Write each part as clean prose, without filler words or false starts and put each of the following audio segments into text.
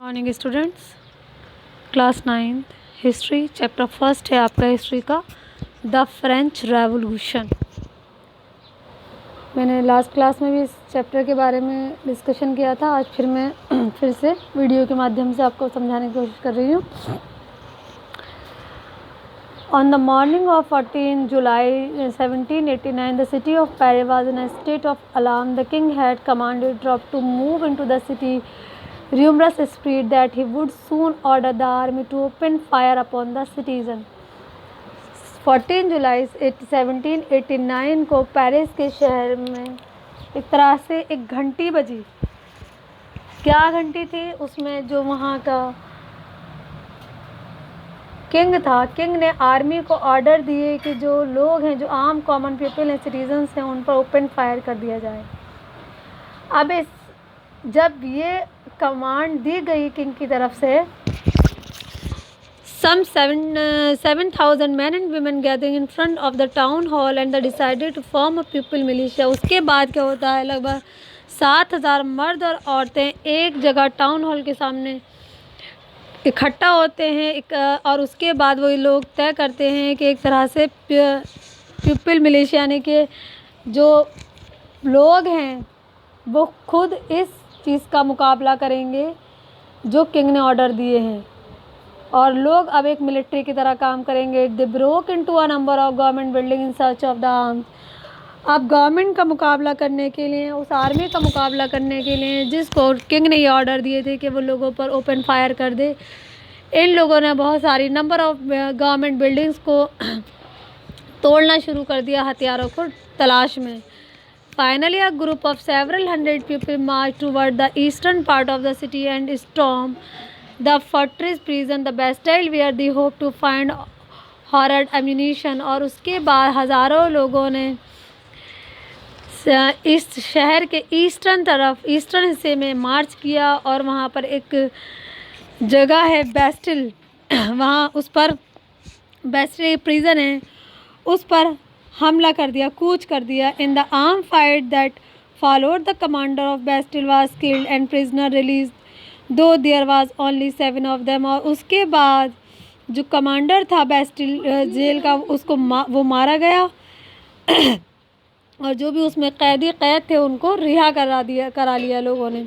Morning students, class 9th history chapter first है आपका history का, द फ्रेंच रेवोल्यूशन। मैंने लास्ट क्लास में भी इस चैप्टर के बारे में डिस्कशन किया था। आज फिर मैं फिर से वीडियो के माध्यम से आपको समझाने की कोशिश कर रही हूँ। On the morning of 14 July 1789, the city of Paris was in a state of alarm. The king had commanded troops to move into the city, rumors spread that he would soon order the army to open fire upon the citizens. 14 जुलाई 1789 को Paris के शहर में एक तरह से एक घंटी बजी। क्या घंटी थी? उसमें जो वहाँ का किंग था, किंग ने आर्मी को ऑर्डर दिए कि जो लोग हैं, जो आम कॉमन पीपल हैं, सिटीजन्स हैं, उन पर ओपन फायर कर दिया जाए। अब जब ये कमांड दी गई किंग की तरफ से, some 7,000 men and women gathering in front of the town hall and they decided to form a people militia। उसके बाद क्या होता है, लगभग 7,000 मर्द और औरतें एक जगह टाउन हॉल के सामने इकट्ठा होते हैं। और उसके बाद वही लोग तय करते हैं कि एक तरह से पीपल मिलिशिया, यानी कि जो लोग हैं वो खुद इस चीज़ का मुकाबला करेंगे जो किंग ने ऑर्डर दिए हैं, और लोग अब एक मिलिट्री की तरह काम करेंगे। They broke into a number of government building in search of the arms. अब गवर्नमेंट का मुकाबला करने के लिए, उस आर्मी का मुकाबला करने के लिए जिसको किंग ने ये ऑर्डर दिए थे कि वो लोगों पर ओपन फायर कर दे, इन लोगों ने बहुत सारी नंबर ऑफ गवर्नमेंट बिल्डिंग्स को तोड़ना शुरू कर दिया हथियारों को तलाश में। Finally a group of several hundred people march toward the eastern part of the city and storm the fortress prison the Bastille where they hope to find hoarded ammunition. और उसके बाद हज़ारों लोगों ने इस शहर के ईस्टर्न हिस्से में मार्च किया, और वहाँ पर एक जगह है बेस्टिल, वहाँ उस पर बेस्टिल प्रिजन है, उस पर हमला कर दिया, कूच कर दिया। In the armed fight that followed the commander of Bastille was killed and prisoner release though there was only 7 of them. और उसके बाद जो कमांडर था बेस्टिल जेल का, उसको वो मारा गया और जो भी उसमें कैद थे उनको रिहा करा लिया लोगों ने।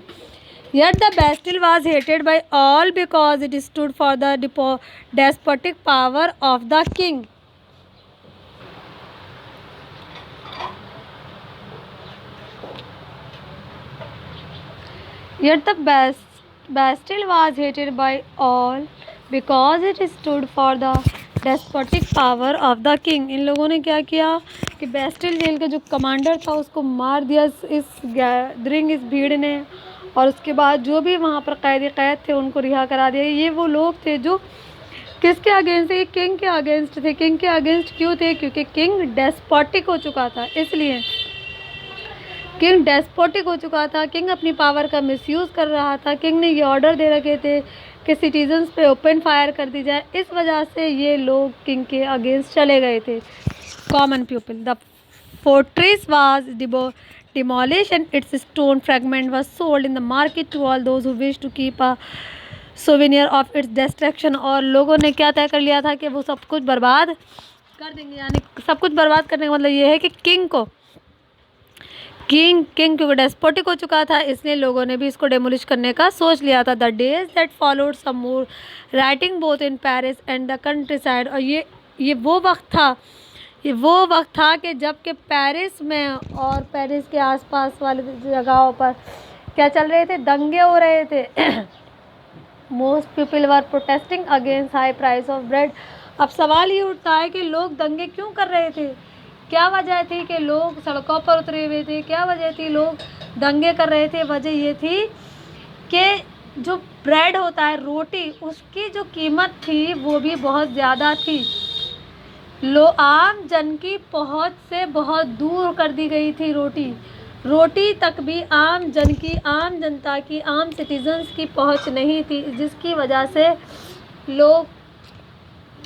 Yet the Bastille was hated by all because it stood for the despotic power of the king. Yet the Bastille was hated by all because it stood for the despotic power of the king। इन लोगों ने क्या किया कि Bastille jail का जो commander था उसको मार दिया इस भीड़ ने, और उसके बाद जो भी वहाँ पर कैद थे उनको रिहा करा दिया। ये वो लोग थे जो किसके अगेंस्ट थे? किंग के अगेंस्ट थे। किंग के अगेंस्ट क्यों थे? क्योंकि किंग डेस्पोटिक हो चुका था, इसलिए किंग डेस्पोटिक हो चुका था। किंग अपनी पावर का मिसयूज़ कर रहा था। किंग ने ये ऑर्डर दे रखे थे कि सिटीजन्स पे ओपन फायर कर दी जाए। इस वजह से ये लोग किंग के अगेंस्ट चले गए थे, common people. The fortress was demolished and its stone fragment was sold in the market to all those who wish to keep a souvenir of its destruction। और लोगों ने क्या तय कर लिया था कि वो सब कुछ बर्बाद कर देंगे। यानी सब कुछ बर्बाद करने का मतलब ये है कि किंग क्योंकि डेस्पोटिक हो चुका था, इसलिए लोगों ने भी इसको डेमोलिश करने का सोच लिया था। The days that followed some more writing both in Paris and the countryside. और ये वो वक्त था कि जबकि पेरिस में और पेरिस के आसपास वाले जगहों पर क्या चल रहे थे? दंगे हो रहे थे। Most people were protesting against high price of bread. अब सवाल ये उठता है कि लोग दंगे क्यों कर रहे थे? क्या वजह थी कि लोग सड़कों पर उतरे हुए थे? क्या वजह थी लोग दंगे कर रहे थे? वजह ये थी कि जो ब्रेड होता है, रोटी, उसकी जो कीमत थी वो भी बहुत ज़्यादा थी। आम जन की पहुंच से बहुत दूर कर दी गई थी रोटी तक भी आम जनता की, आम सिटीजन्स की पहुंच नहीं थी, जिसकी वजह से लोग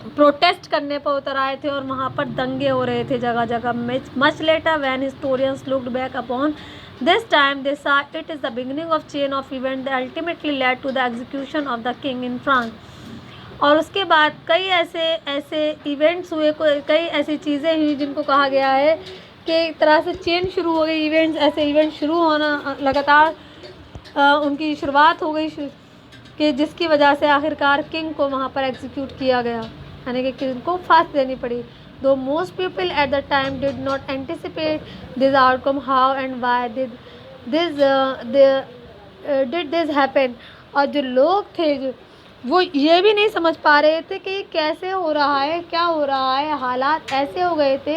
प्रोटेस्ट करने पर उतर आए थे और वहाँ पर दंगे हो रहे थे जगह जगह। Much later when historians looked back upon This time they saw it is the beginning of chain of events that ultimately led to the execution of the king in France. और उसके बाद कई ऐसे इवेंट्स हुए, कई ऐसी चीज़ें हुई जिनको कहा गया है कि एक तरह से चेन शुरू हो गई, ऐसे इवेंट शुरू होना लगातार उनकी शुरुआत हो गई कि जिसकी वजह से आखिरकार किंग को वहाँ पर एग्जीक्यूट किया गया, यानी कि किंग को फांसी देनी पड़ी। Though most people at the time did not anticipate this outcome, how and why did this happen? और जो लोग थे वो ये भी नहीं समझ पा रहे थे कि कैसे हो रहा है, क्या हो रहा है, हालात ऐसे हो गए थे।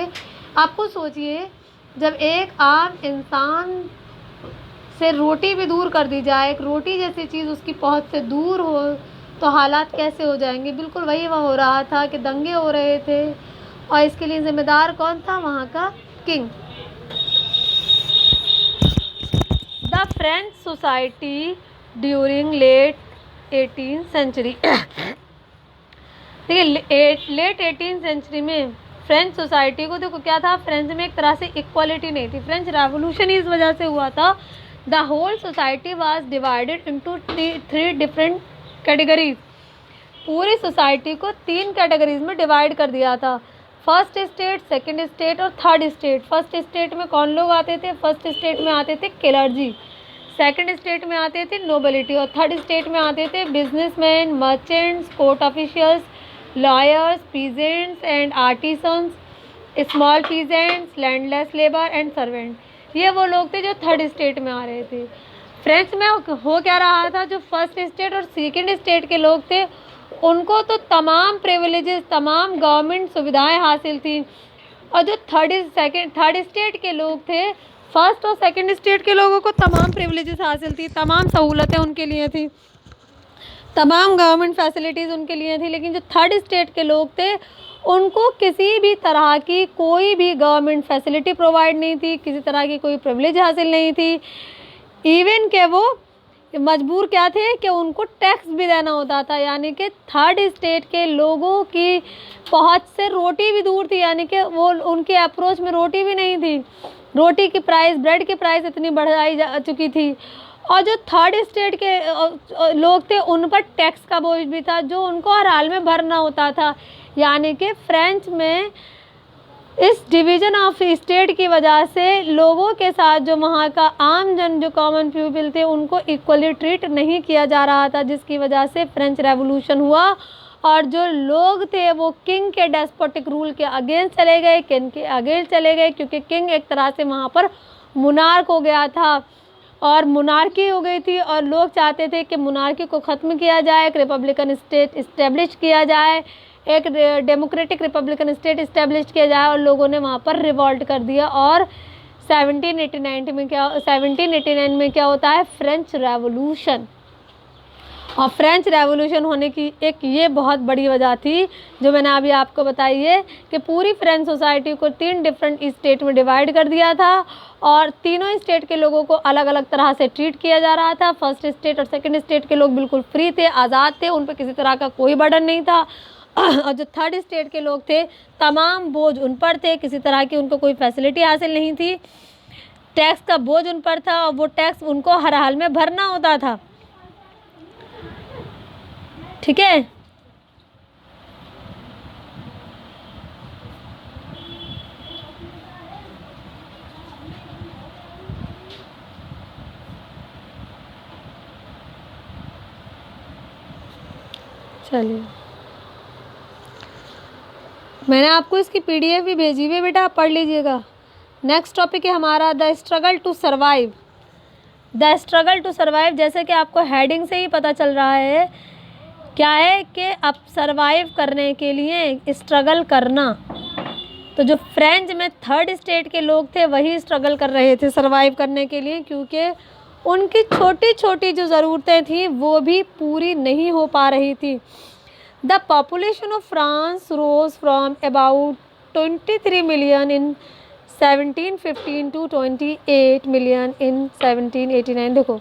आपको सोचिए, जब एक आम इंसान से रोटी भी दूर कर दी जाए, एक रोटी जैसी चीज़ उसकी पहुंच से दूर हो, तो हालात कैसे हो जाएंगे। बिल्कुल वही वहाँ हो रहा था कि दंगे हो रहे थे, और इसके लिए जिम्मेदार कौन था? वहाँ का king. The French society during late 18th century. देखिए लेट 18th सेंचुरी में फ्रेंच सोसाइटी को, देखो क्या था, फ्रेंच में एक तरह से इक्वालिटी नहीं थी। फ्रेंच रेवोल्यूशन इस वजह से हुआ था, the whole society was divided into 3 different categories. पूरी सोसाइटी को 3 कैटेगरीज में डिवाइड कर दिया था, फर्स्ट स्टेट, सेकंड स्टेट और थर्ड स्टेट। फर्स्ट स्टेट में कौन लोग आते थे? फर्स्ट स्टेट में आते थे क्लर्जी, सेकंड स्टेट में आते थे नोबिलिटी, और थर्ड स्टेट में आते थे businessman, merchants, court officials, lawyers, peasants and artisans, small peasants, landless labour and servant. ये वो लोग थे जो थर्ड स्टेट में आ रहे थे। फ्रेंच में हो क्या रहा था, जो फर्स्ट स्टेट और सेकंड स्टेट के लोग थे उनको तो तमाम प्रिविलेजेस, तमाम गवर्नमेंट सुविधाएं हासिल थी, और जो थर्ड स्टेट के लोग थे, फर्स्ट और सेकंड स्टेट के लोगों को तमाम प्रिविलेजेस हासिल थी, तमाम सहूलतें उनके लिए थी, तमाम गवर्नमेंट फैसिलिटीज़ उनके लिए थी। लेकिन जो थर्ड स्टेट के लोग थे उनको किसी भी तरह की कोई भी गवर्नमेंट फैसिलिटी प्रोवाइड नहीं थी, किसी तरह की कोई प्रिविलेज हासिल नहीं थी। इवन के वो मजबूर क्या थे कि उनको टैक्स भी देना होता था, यानी कि थर्ड स्टेट के लोगों की पहुंच से रोटी भी दूर थी, यानी कि वो उनके अप्रोच में रोटी भी नहीं थी। रोटी की प्राइस, ब्रेड की प्राइस इतनी बढ़ाई जा चुकी थी, और जो थर्ड स्टेट के लोग थे उन पर टैक्स का बोझ भी था जो उनको हर हाल में भरना होता था। यानी कि फ्रेंच में इस डिवीज़न ऑफ स्टेट की वजह से लोगों के साथ जो वहाँ का आम जन, जो कॉमन पीपल थे, उनको इक्वली ट्रीट नहीं किया जा रहा था, जिसकी वजह से फ्रेंच रेवोल्यूशन हुआ। और जो लोग थे वो किंग के डेस्पोटिक रूल के अगेंस्ट चले गए, किंग के अगेंस्ट चले गए, क्योंकि किंग एक तरह से वहाँ पर मुनार्क हो गया था और मुनार्की हो गई थी, और लोग चाहते थे कि मुनार्की को ख़त्म किया जाए, एक रिपब्लिकन स्टेट इस्टेब्लिश किया जाए, एक डेमोक्रेटिक रिपब्लिकन स्टेट इस्टेब्लिश किया जाए। और लोगों ने वहाँ पर रिवॉल्ट कर दिया, और 1789 में क्या होता है? French revolution. और फ्रेंच रेवोल्यूशन होने की एक ये बहुत बड़ी वजह थी जो मैंने अभी आपको बताई है कि पूरी फ्रेंच सोसाइटी को 3 डिफरेंट स्टेट में डिवाइड कर दिया था, और तीनों स्टेट के लोगों को अलग अलग तरह से ट्रीट किया जा रहा था। फर्स्ट स्टेट और सेकंड स्टेट के लोग बिल्कुल फ्री थे, आज़ाद थे, उन पर किसी तरह का कोई बर्डन नहीं था। और जो थर्ड स्टेट के लोग थे तमाम बोझ उन पर थे, किसी तरह की उनको कोई फैसिलिटी हासिल नहीं थी, टैक्स का बोझ उन पर था, और वो टैक्स उनको हर हाल में भरना होता था। ठीक है, चलिए मैंने आपको इसकी पीडीएफ भी भेजी हुई है बेटा, आप पढ़ लीजिएगा। नेक्स्ट टॉपिक है हमारा the struggle to survive. The struggle to survive, जैसे कि आपको हेडिंग से ही पता चल रहा है, क्या है कि अब सर्वाइव करने के लिए स्ट्रगल करना। तो जो फ्रेंच में थर्ड स्टेट के लोग थे वही स्ट्रगल कर रहे थे सर्वाइव करने के लिए, क्योंकि उनकी छोटी छोटी जो ज़रूरतें थी वो भी पूरी नहीं हो पा रही थी। The population of France rose from about 23 million in 1715 to 28 million in 1789। देखो,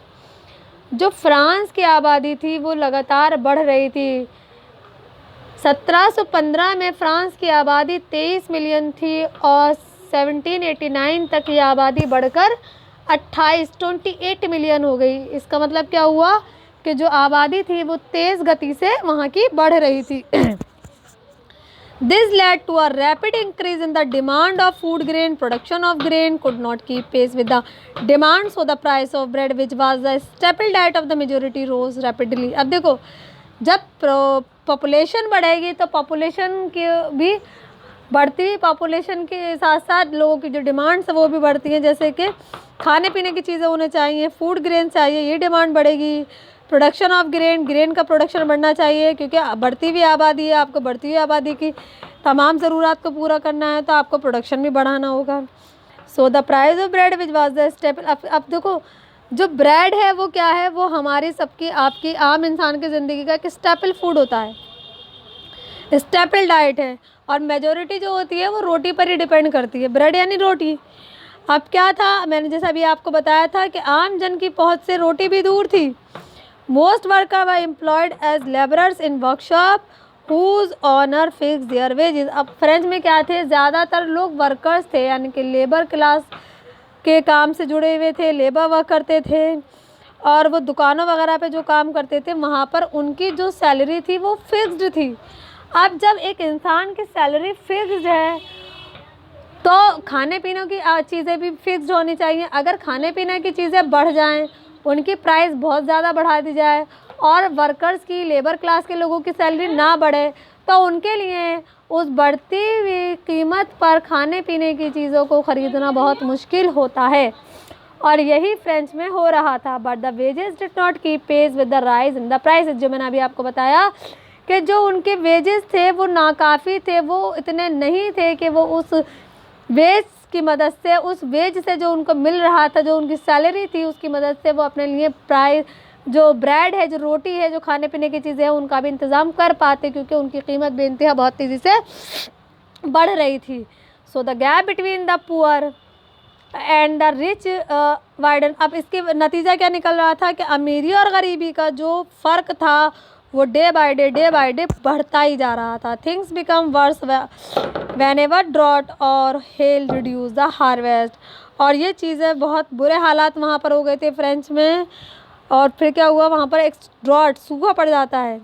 जो फ्रांस की आबादी थी वो लगातार बढ़ रही थी। 1715 में फ्रांस की आबादी 23 मिलियन थी, और 1789 तक ये आबादी बढ़कर 28 मिलियन हो गई। इसका मतलब क्या हुआ कि जो आबादी थी वो तेज़ गति से वहाँ की बढ़ रही थी। This led to a rapid increase in the demand of food grain. Production of grain could not keep pace with the demand, so the price of bread, which was the staple diet of the majority, rose rapidly. अब देखो, जब population बढ़ेगी तो population की भी बढ़ती, population के साथ साथ लोगों की जो डिमांड्स है वो भी बढ़ती हैं। जैसे कि खाने पीने की चीज़ें होने चाहिए, फूड ग्रेन चाहिए, ये डिमांड बढ़ेगी। प्रोडक्शन ऑफ ग्रेन का प्रोडक्शन बढ़ना चाहिए, क्योंकि बढ़ती हुई आबादी है, आपको बढ़ती हुई आबादी की तमाम ज़रूरत को पूरा करना है तो आपको प्रोडक्शन भी बढ़ाना होगा। So the price of bread which was the staple. अब देखो, जो ब्रेड है वो क्या है, वो हमारी सबकी आपकी आम इंसान की ज़िंदगी का एक स्टेपल फूड होता है, स्टेपल डाइट है। और मेजोरिटी जो होती है वो रोटी पर ही डिपेंड करती है, ब्रेड यानी रोटी। अब क्या था, मैंने जैसा अभी आपको बताया था कि आम जन की पहुंच से रोटी भी दूर थी। Most worker were employed as labourers in workshop whose owner fix their wages. अब फ्रेंच में क्या थे, ज़्यादातर लोग वर्कर्स थे, यानी कि लेबर क्लास के काम से जुड़े हुए थे, लेबर वर्क करते थे। और वो दुकानों वगैरह पे जो काम करते थे वहाँ पर उनकी जो सैलरी थी वो फिक्स्ड थी। अब जब एक इंसान की सैलरी फिक्स्ड है तो खाने पीने की चीज़ें भी फिक्स्ड होनी चाहिए। अगर खाने पीने की चीज़ें बढ़ जाएं, उनकी प्राइस बहुत ज़्यादा बढ़ा दी जाए और वर्कर्स की, लेबर क्लास के लोगों की सैलरी ना बढ़े, तो उनके लिए उस बढ़ती हुई कीमत पर खाने पीने की चीज़ों को ख़रीदना बहुत मुश्किल होता है। और यही फ्रेंच में हो रहा था। But the wages did not keep pace with the rise in the prices. जो मैंने अभी आपको बताया कि जो उनके वेजेस थे वो नाकाफ़ी थे, वो इतने नहीं थे कि वो उस वेज की मदद से, उस वेज से जो उनको मिल रहा था, जो उनकी सैलरी थी उसकी मदद से वो अपने लिए प्राइस, जो ब्रेड है, जो रोटी है, जो खाने पीने की चीज़ें हैं, उनका भी इंतज़ाम कर पाते, क्योंकि उनकी कीमत बेइंतहा बहुत तेज़ी से बढ़ रही थी। So the gap between the poor and the rich widen. अब इसके नतीजा क्या निकल रहा था कि अमीरी और गरीबी का जो फ़र्क था वो डे बाय डे बढ़ता ही जा रहा था। Things become worse whenever drought or hail reduce the harvest. और ये चीज़ें, बहुत बुरे हालात वहाँ पर हो गए थे फ्रेंच में। और फिर क्या हुआ, वहाँ पर एक ड्रॉट, सूखा पड़ जाता है,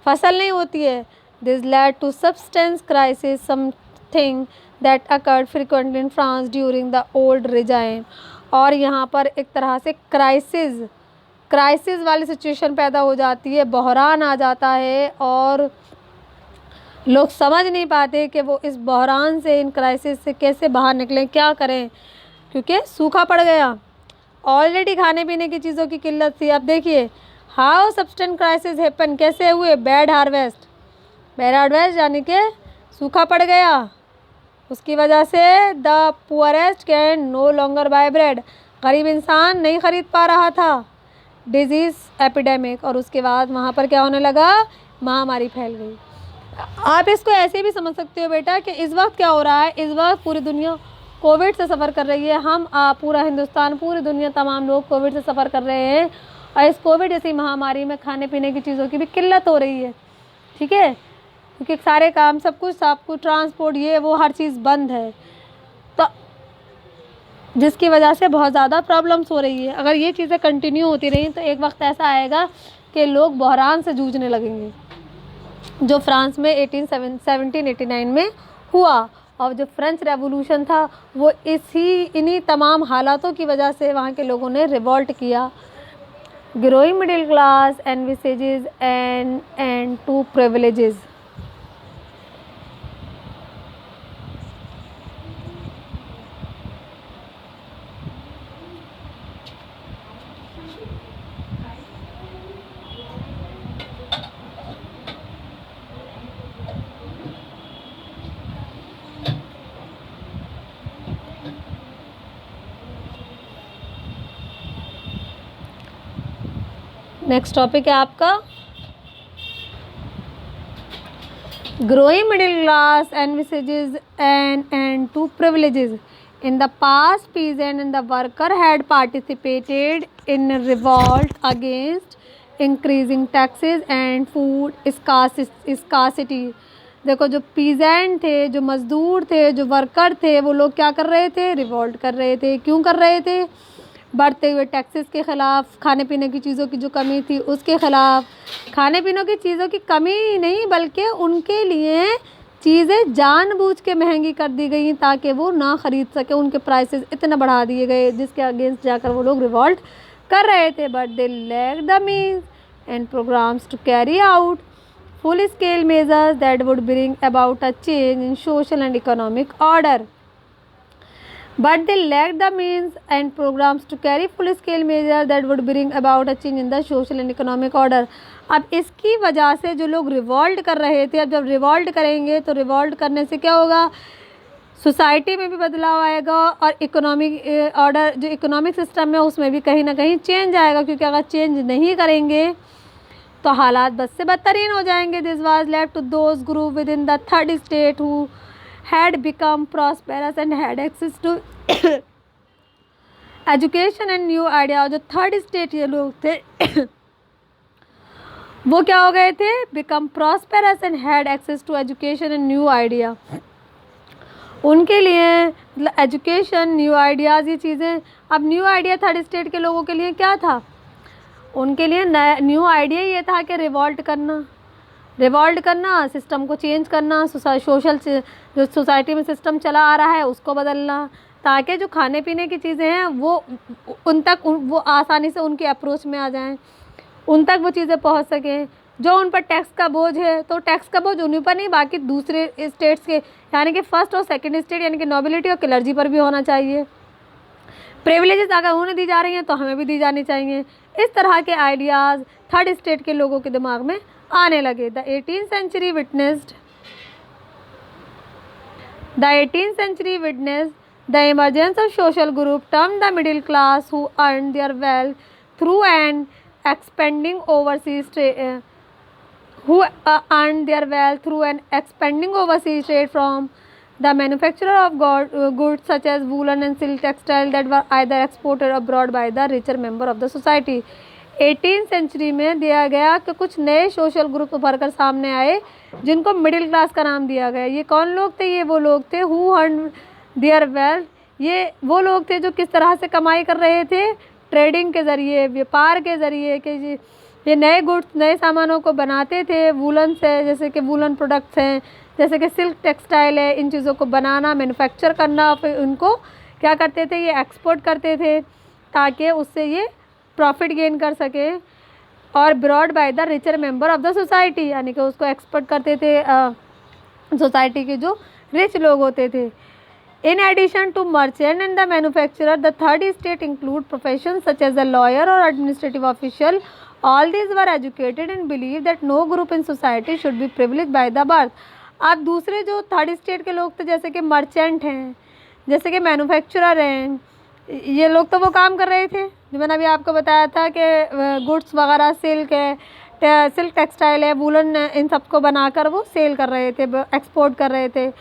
फसल नहीं होती है। This led to subsistence crisis, something that occurred frequently in France during the old regime. और यहाँ पर एक तरह से क्राइसिस वाली सिचुएशन पैदा हो जाती है, बहरान आ जाता है और लोग समझ नहीं पाते कि वो इस बहरान से, इन क्राइसिस से कैसे बाहर निकलें, क्या करें, क्योंकि सूखा पड़ गया। ऑलरेडी खाने पीने की चीज़ों की किल्लत थी। अब देखिए, हाउ सब्सटेंस क्राइसिस हैपन, कैसे हुए, बैड हार्वेस्ट यानी कि सूखा पड़ गया, उसकी वजह से the poorest can no longer buy bread, गरीब इंसान नहीं ख़रीद पा रहा था। डिजीज़ एपिडेमिक, और उसके बाद वहाँ पर क्या होने लगा, महामारी फैल गई। आप इसको ऐसे भी समझ सकते हो बेटा कि इस वक्त क्या हो रहा है, इस वक्त पूरी दुनिया कोविड से सफ़र कर रही है। हम पूरा हिंदुस्तान, पूरी दुनिया, तमाम लोग कोविड से सफ़र कर रहे हैं। और इस कोविड जैसी महामारी में खाने पीने की चीज़ों की भी किल्लत हो रही है, ठीक है, क्योंकि सारे काम, सब कुछ ट्रांसपोर्ट, ये वो हर चीज़ बंद है, तो जिसकी वजह से बहुत ज़्यादा प्रॉब्लम्स हो रही है। अगर ये चीज़ें कंटिन्यू होती रहीं तो एक वक्त ऐसा आएगा कि लोग बहरान से जूझने लगेंगे, जो फ्रांस में 1789 में हुआ। और जो फ्रेंच रेवोल्यूशन था वो इन्हीं तमाम हालातों की वजह से वहाँ के लोगों ने रिवॉल्ट किया। Growing middle class envisages and to privileges. Next topic है आपका growing middle class envisages and to privileges. In the past, peasant and the worker had participated in a revolt against increasing taxes and food scarcity. देखो, जो peasant थे, जो मज़दूर थे, जो worker थे, वो लोग क्या कर रहे थे, रिवॉल्ट कर रहे थे। क्यों कर रहे थे? बढ़ते हुए टैक्सेस के ख़िलाफ़, खाने पीने की चीज़ों की जो कमी थी उसके ख़िलाफ़। खाने पीने की चीज़ों की कमी ही नहीं बल्कि उनके लिए चीज़ें जानबूझ के महंगी कर दी गई ताकि वो ना ख़रीद सके, उनके प्राइसेस इतना बढ़ा दिए गए जिसके अगेंस्ट जाकर वो लोग रिवॉल्ट कर रहे थे। But they lack the means and programmes to carry out full scale measures that would bring about a change in social and economic order. But they lacked the means and programs to carry full-scale measures that would bring about a change in the social and economic order. अब इसकी वजह से जो लोग revolt कर रहे थे, अब जब रिवॉल्ट करेंगे तो रिवॉल्ट करने से क्या होगा, सोसाइटी में भी बदलाव आएगा और इकोनॉमिक ऑर्डर जो इकोनॉमिक सिस्टम है उसमें भी कहीं ना कहीं चेंज आएगा, क्योंकि अगर चेंज नहीं करेंगे तो हालात बद से बदतरीन हो जाएंगे। This was left to those group within the third state who had become prosperous and had access to education and new idea। और जो थर्ड स्टेट ये लोग थे वो क्या हो गए थे, become prosperous and had access to education and new idea। उनके लिए मतलब एजुकेशन, न्यू आइडियाज़, ये चीज़ें। अब न्यू आइडिया थर्ड स्टेट के लोगों के लिए क्या था, उनके लिए नया न्यू आइडिया ये था कि रिवॉल्ट करना, सिस्टम को चेंज करना, सोशल जो सोसाइटी में सिस्टम चला आ रहा है उसको बदलना, ताकि जो खाने पीने की चीज़ें हैं वो उन तक वो आसानी से उनकी अप्रोच में आ जाएं, उन तक वो चीज़ें पहुंच सकें। जो उन पर टैक्स का बोझ है तो टैक्स का बोझ उन्हीं पर नहीं, बाकी दूसरे स्टेट्स के यानी कि फर्स्ट और सेकंड स्टेट यानी कि नोबिलिटी और क्लर्जी पर भी होना चाहिए। प्रिविलेजेस अगर उन्हें दी जा रही हैं तो हमें भी दी जानी चाहिए। इस तरह के आइडियाज़ थर्ड स्टेट के लोगों के दिमाग में आने लगे। The 18th century witnessed the emergence of social group termed the middle class who earned their wealth through an expanding overseas trade from the manufacture of goods such as woolen and silk textile that were either exported abroad by the richer member of the society। 18th century में दिया गया कि कुछ नए social group उभर कर सामने आए जिनको मिडिल क्लास का नाम दिया गया। ये कौन लोग थे, ये वो लोग थे हु अर्न देयर वेल्थ। ये वो लोग थे जो किस तरह से कमाई कर रहे थे, ट्रेडिंग के ज़रिए, व्यापार के ज़रिए, कि ये नए गुड्स, नए सामानों को बनाते थे वूलन से, जैसे कि वूलन प्रोडक्ट्स हैं, जैसे कि सिल्क टेक्सटाइल है, इन चीज़ों को बनाना, मैन्युफैक्चर करना, फिर उनको क्या करते थे, ये एक्सपोर्ट करते थे ताकि उससे ये प्रॉफिट गेन कर सके। और brought by the richer member of the society, यानी कि उसको एक्सपोर्ट करते थे सोसाइटी के जो रिच लोग होते थे। In addition to merchant and the manufacturer the third state include profession such as the lawyer और administrative official. All these were educated and believe that no group in society should be privilege by the birth. अब दूसरे जो third state के लोग थे, जैसे कि merchant हैं, जैसे कि मैन्युफैक्चरर हैं, ये लोग तो वो काम कर रहे थे जो मैंने अभी आपको बताया था कि गुड्स वगैरह, सिल्क है, सिल्क टेक्सटाइल है, वूलन, इन सबको बनाकर वो सेल कर रहे थे, एक्सपोर्ट कर रहे थे।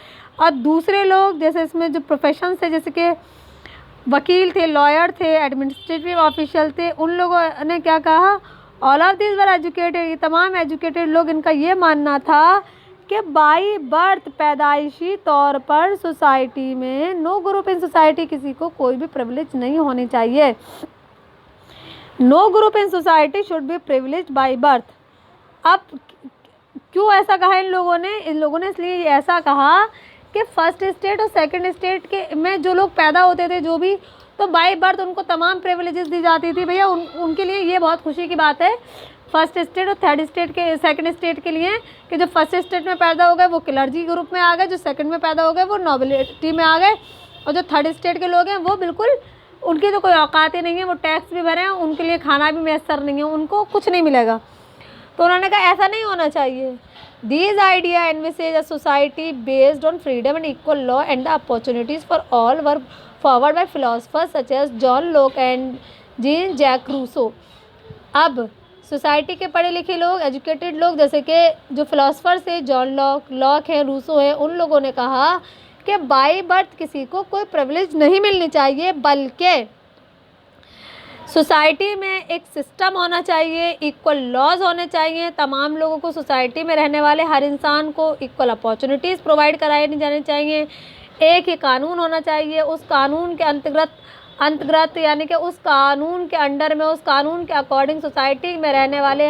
और दूसरे लोग जैसे इसमें जो प्रोफेशन थे, जैसे कि वकील थे, लॉयर थे, एडमिनिस्ट्रेटिव ऑफिशियल थे, उन लोगों ने क्या कहा, all of this were educated. ये तमाम एजुकेटेड लोग, इनका ये मानना था कि बाई बर्थ, पैदाइशी तौर पर सोसाइटी में नो ग्रुप इन सोसाइटी, किसी को कोई भी प्रिविलेज नहीं होनी चाहिए। No group in society should be privilege by birth. अब क्यों ऐसा कहा इन लोगों ने इसलिए ऐसा कहा कि फर्स्ट स्टेट और सेकंड स्टेट के में जो लोग पैदा होते थे, जो भी, तो बाई बर्थ उनको तमाम प्रिविलेजेस दी जाती थी। भैया उनके लिए ये बहुत खुशी की बात है, फर्स्ट स्टेट और थर्ड स्टेट के, सेकंड स्टेट के लिए, कि जो फर्स्ट स्टेट में पैदा हो गए वो क्लर्जी ग्रुप में आ गए, जो सेकंड में पैदा हो गए वो नोबिलिटी में आ गए, और जो थर्ड स्टेट के लोग हैं वो बिल्कुल, उनकी तो कोई औकात ही नहीं है, वो टैक्स भी भरे हैं, उनके लिए खाना भी मैसर नहीं है, उनको कुछ नहीं मिलेगा। तो उन्होंने कहा ऐसा नहीं होना चाहिए। These idea envisage a society based on freedom and equal law and the opportunities for all were forward by philosophers such as John Locke and Jean-Jacques Rousseau। अब सोसाइटी के पढ़े लिखे लोग, एजुकेटेड लोग, जैसे कि जो फिलोसफर्स थे, जॉन लॉक हैं, रूसो हैं, उन लोगों ने कहा कि बाई बर्थ किसी को कोई प्रिविलेज नहीं मिलनी चाहिए, बल्कि सोसाइटी में एक सिस्टम होना चाहिए, इक्वल लॉज होने चाहिए, तमाम लोगों को, सोसाइटी में रहने वाले हर इंसान को इक्वल अपॉर्चुनिटीज़ प्रोवाइड कराई जानी चाहिए, एक ही कानून होना चाहिए, उस कानून के अंतर्गत यानी कि उस कानून के अंडर में, उस कानून के अकॉर्डिंग सोसाइटी में रहने वाले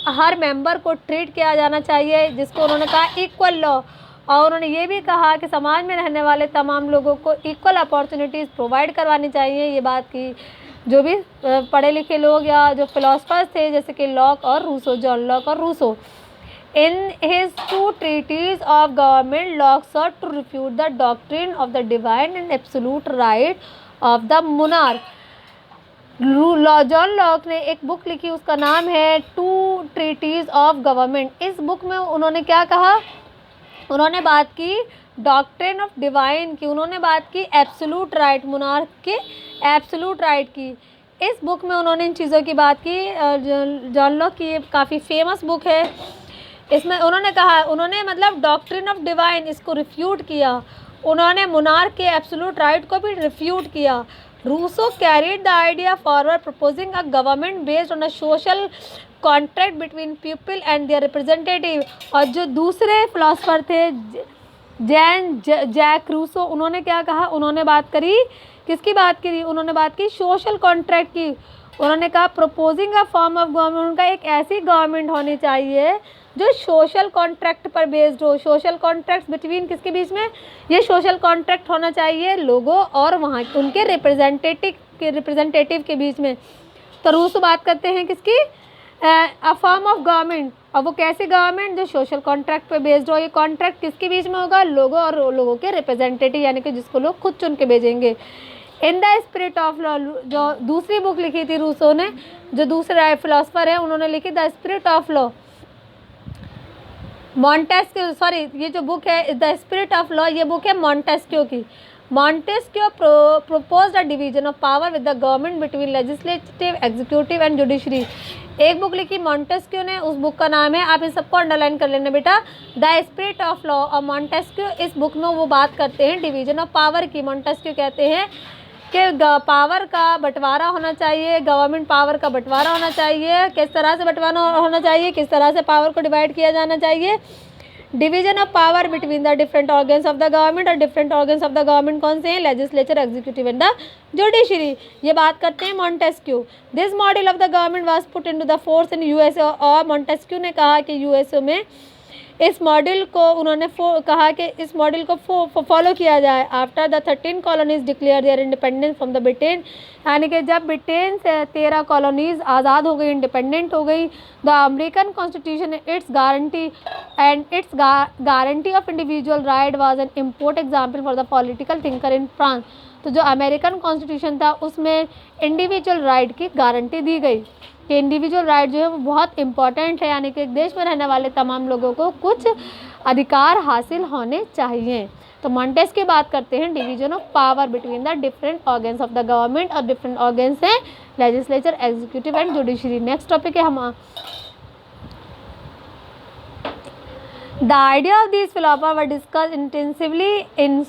हर मेंबर को ट्रीट किया जाना चाहिए, जिसको उन्होंने कहा इक्वल लॉ। और उन्होंने ये भी कहा कि समाज में रहने वाले तमाम लोगों को इक्वल अपॉर्चुनिटीज़ प्रोवाइड करवानी चाहिए। ये बात की जो भी पढ़े लिखे लोग या जो फिलोसफर्स थे, जैसे कि लॉक और रूसो, जॉन लॉक और Rousseau. In his two treatises of government, Locke sought to refute the doctrine of the divine and absolute right of the monarch. John Locke ने एक बुक लिखी, उसका नाम है टू ट्रीटीज ऑफ गवर्नमेंट। इस book में उन्होंने क्या कहा, उन्होंने बात की डॉक्ट्रिन ऑफ डिवाइन की, उन्होंने बात की एब्सोल्यूट राइट, मोनार्क के एब्सोल्यूट राइट की। इस बुक में उन्होंने इन चीज़ों की बात की। जॉन लॉक की काफ़ी फेमस बुक है। इसमें उन्होंने कहा, उन्होंने मतलब डॉक्ट्रिन ऑफ डिवाइन इसको रिफ्यूट किया, उन्होंने मोनार्क के एब्सोल्यूट राइट को भी रिफ्यूट किया। Rousseau carried the idea forward proposing a government based on a social contract between people and their representative. और जो दूसरे फिलोसफर थे जैक रूसो, उन्होंने क्या कहा, उन्होंने बात करी, किसकी बात करी, उन्होंने बात की सोशल कॉन्ट्रैक्ट की। उन्होंने कहा proposing a form of government, उनका एक ऐसी गवर्नमेंट होनी चाहिए जो सोशल कॉन्ट्रैक्ट पर बेस्ड हो। सोशल कॉन्ट्रैक्ट बिटवीन किसके बीच में, ये सोशल कॉन्ट्रैक्ट होना चाहिए लोगों और वहाँ उनके रिप्रेजेंटेटिव के बीच में। तो रूसो बात करते हैं किसकी, अ फॉर्म ऑफ गवर्नमेंट। और वो कैसी गवर्नमेंट, जो सोशल कॉन्ट्रैक्ट पर बेस्ड हो। ये कॉन्ट्रैक्ट किसके बीच में होगा, लोगों और लोगों के रिप्रेजेंटेटिव, यानी कि जिसको लोग खुद चुन के भेजेंगे। In the spirit of law, जो दूसरी बुक लिखी थी रूसो ने, जो दूसरे फिलोसफर है, उन्होंने लिखी the spirit of law. Montesquieu, sorry, ये जो बुक है द स्पिरिट ऑफ लॉ, ये बुक है मॉन्टेस्क्यू की। Montesquieu proposed a division of power with the government between legislative, executive and judiciary. एक बुक लिखी मॉन्टेस्क्यू ने, उस बुक का नाम है, आप इन सबको अंडरलाइन कर लेना बेटा, द स्पिरिट ऑफ लॉ। और मॉन्टेस्क्यू इस बुक में वो बात करते हैं डिवीजन ऑफ पावर की। मॉन्टेस्क्यू कहते हैं कि पावर का बंटवारा होना चाहिए, गवर्नमेंट पावर का बंटवारा होना चाहिए। किस तरह से बंटवारा होना चाहिए, किस तरह से पावर को डिवाइड किया जाना चाहिए। Division of power between the different organs of the government, और different organs of the government कौन से हैं, legislature, executive and the judiciary. ये बात करते हैं Montesquieu. This model of the government was put into the force in USA. और Montesquieu ने कहा कि यूएसए में इस मॉडल को, उन्होंने कहा कि इस मॉडल को फॉलो किया जाए। After the 13 colonies declare their independence from the Britain, यानी कि जब ब्रिटेन से 13 कॉलोनीज आज़ाद हो गई, इंडिपेंडेंट हो गई। The American constitution it's guarantee of individual right was an important example for the political thinker in France. तो जो अमेरिकन कॉन्स्टिट्यूशन था उसमें इंडिविजुअल राइट की गारंटी दी गई कि इंडिविजुअल राइट जो है वो बहुत इंपॉर्टेंट है, यानी कि एक देश में रहने वाले तमाम लोगों को कुछ अधिकार हासिल होने चाहिए। तो मॉन्टेस्क्यू की बात करते हैं division of power between the different organs of the government, और डिफरेंट ऑर्गन्स हैं legislature, executive and judiciary. Next topic है हम the idea of this philosopher were discuss intensively in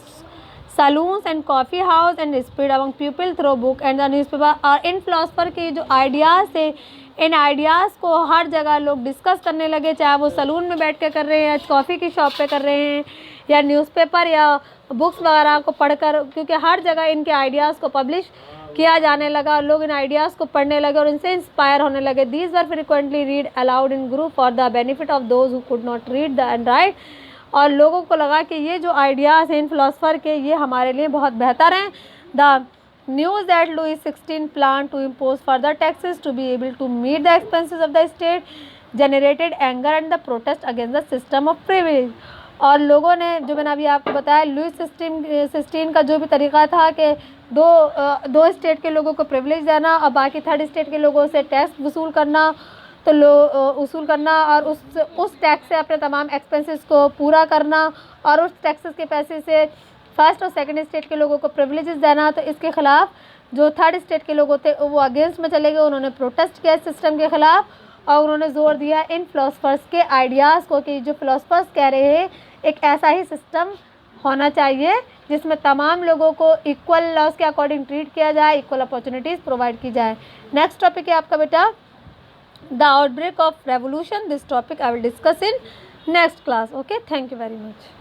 salons and coffee house and spread among people through book and the newspaper. और इन philosopher के जो ideas थे, इन ideas को हर जगह लोग discuss करने लगे, चाहे वो सलून में बैठ के कर रहे हैं, या कॉफ़ी की शॉप पे कर रहे हैं, या न्यूज़पेपर या बुक्स वगैरह को पढ़कर, क्योंकि हर जगह इनके आइडियाज़ को पब्लिश किया जाने लगा। लोग इन आइडियाज़ को पढ़ने लगे और इनसे इंस्पायर होने लगे। These were frequently read allowed in group for the benefit of those who could not read the end right. और लोगों को लगा कि ये जो आइडियाज़ हैं इन फिलोसफर के, ये हमारे लिए बहुत बेहतर हैं। The news that Louis 16 plan to impose further taxes to be able to meet the expenses of the state generated anger and the protest against the system of privilege. और लोगों ने, जो मैंने अभी आपको बताया, लुइस 16 का जो भी तरीका था कि दो स्टेट के लोगों को प्रिविलेज देना और बाकी थर्ड स्टेट के लोगों से टैक्स वसूल करना, तो वसूल करना और उस टैक्स से अपने तमाम एक्सपेंसेस को पूरा करना, और उस टैक्सेस के पैसे से फर्स्ट और सेकंड स्टेट के लोगों को प्रिविलेजेस देना। तो इसके ख़िलाफ़ जो थर्ड स्टेट के लोग थे वो अगेंस्ट में चले गए, उन्होंने प्रोटेस्ट किया सिस्टम के ख़िलाफ़, और उन्होंने ज़ोर दिया इन फ़िलोसफर्स के आइडियाज़ को कि जो फ़िलोसफर्स कह रहे हैं एक ऐसा ही सिस्टम होना चाहिए जिसमें तमाम लोगों को इक्वल लॉस के अकॉर्डिंग ट्रीट किया जाए, इक्वल अपॉर्चुनिटीज़ प्रोवाइड की जाए। नेक्स्ट टॉपिक है आपका बेटा the outbreak of revolution. This topic I will discuss in next class. Okay, thank you very much.